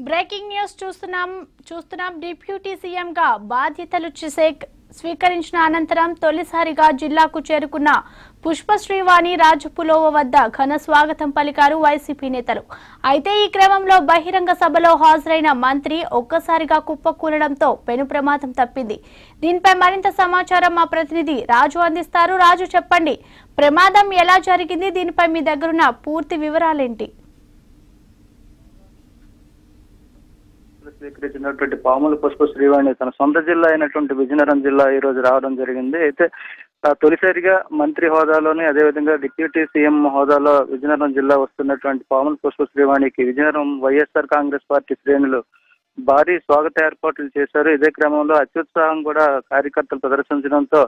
Breaking news చూస్తున్నాం deputy సీఎంగా బాధ్యతలు స్వీకరించిన అనంతరం తొలిసారిగా జిల్లాకు చేరుకున్న పుష్పశ్రీవాణి రాజపులోవ వద్ద ఘన స్వాగతం పలికారు వైసీపీ నేతలు. అయితే ఈ క్రమంలో బహిరంగ సభలో హాజరైన మంత్రి ఒక్కసారిగా కుప్పకూలడంతో పెను ప్రమాదం తప్పింది. దీనిపై మరింత సమాచారం మా ప్రతినిధి రాజు అందిస్తారు. రాజు, చెప్పండి, ప్రమాదం ఎలా జరిగింది? దీనిపై మీ దగ్గరున్న పూర్తి వివరాలేంటి? స్వీకరించినటువంటి పాముల పుష్పశ్రీవాణి తన సొంత జిల్లా అయినటువంటి విజయనగరం జిల్లా ఈ రోజు రావడం జరిగింది. అయితే తొలిసారిగా మంత్రి హోదాలోని అదేవిధంగా డిప్యూటీ సీఎం హోదాలో విజయనగరం జిల్లా వస్తున్నటువంటి పాముల పుష్పశ్రీవాణికి విజయనగరం వైఎస్ఆర్ కాంగ్రెస్ పార్టీ శ్రేణులు భారీ స్వాగత ఏర్పాట్లు చేశారు. ఇదే క్రమంలో అత్యుత్సాహం కూడా కార్యకర్తలు ప్రదర్శించడంతో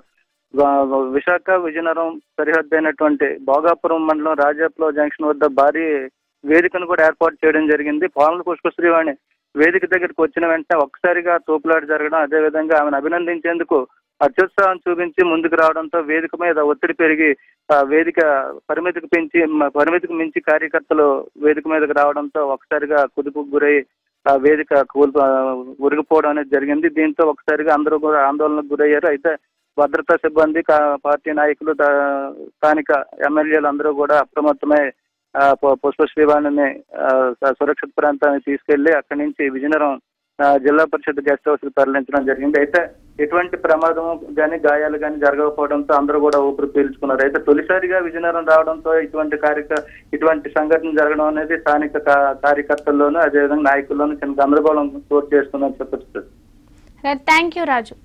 విశాఖ విజయనగరం సరిహద్దు అయినటువంటి భోగాపురం మండలం రాజాపులో జంక్షన్ వద్ద భారీ వేదికను కూడా ఏర్పాటు చేయడం జరిగింది. పాముల పుష్పశ్రీవాణి వేదిక దగ్గరికి వచ్చిన వెంటనే ఒక్కసారిగా తోపులాట జరగడం, అదేవిధంగా ఆమెను అభినందించేందుకు అత్యుత్సాహం చూపించి ముందుకు రావడంతో వేదిక మీద ఒత్తిడి పెరిగి వేదిక పరిమితికి మించి కార్యకర్తలు వేదిక మీదకి రావడంతో ఒక్కసారిగా కుదుపుకు గురై వేదిక ఉరిగిపోవడం అనేది జరిగింది. దీంతో ఒకసారిగా అందరూ కూడా ఆందోళనకు గురయ్యారు. అయితే భద్రతా సిబ్బంది, పార్టీ నాయకులు, స్థానిక ఎమ్మెల్యేలు అందరూ కూడా అప్రమత్తమై పుష్పశ్రీవాణిని సురక్షిత ప్రాంతానికి తీసుకెళ్లి అక్కడి నుంచి విజయనగరం జిల్లా పరిషత్ గెస్ట్ హౌస్ కి తరలించడం జరిగింది. అయితే ఎటువంటి ప్రమాదం కానీ గాయాలు కానీ జరగకపోవడంతో అందరూ కూడా ఊపిరి పీల్చుకున్నారు. అయితే తొలిసారిగా విజయనగరం రావడంతో ఇటువంటి సంఘటన జరగడం అనేది స్థానిక కార్యకర్తల్లోనూ అదేవిధంగా నాయకుల్లోనూ చిన్న గందరగోళం చోటు చేస్తుందని చెప్పచ్చు. Thank you Raju.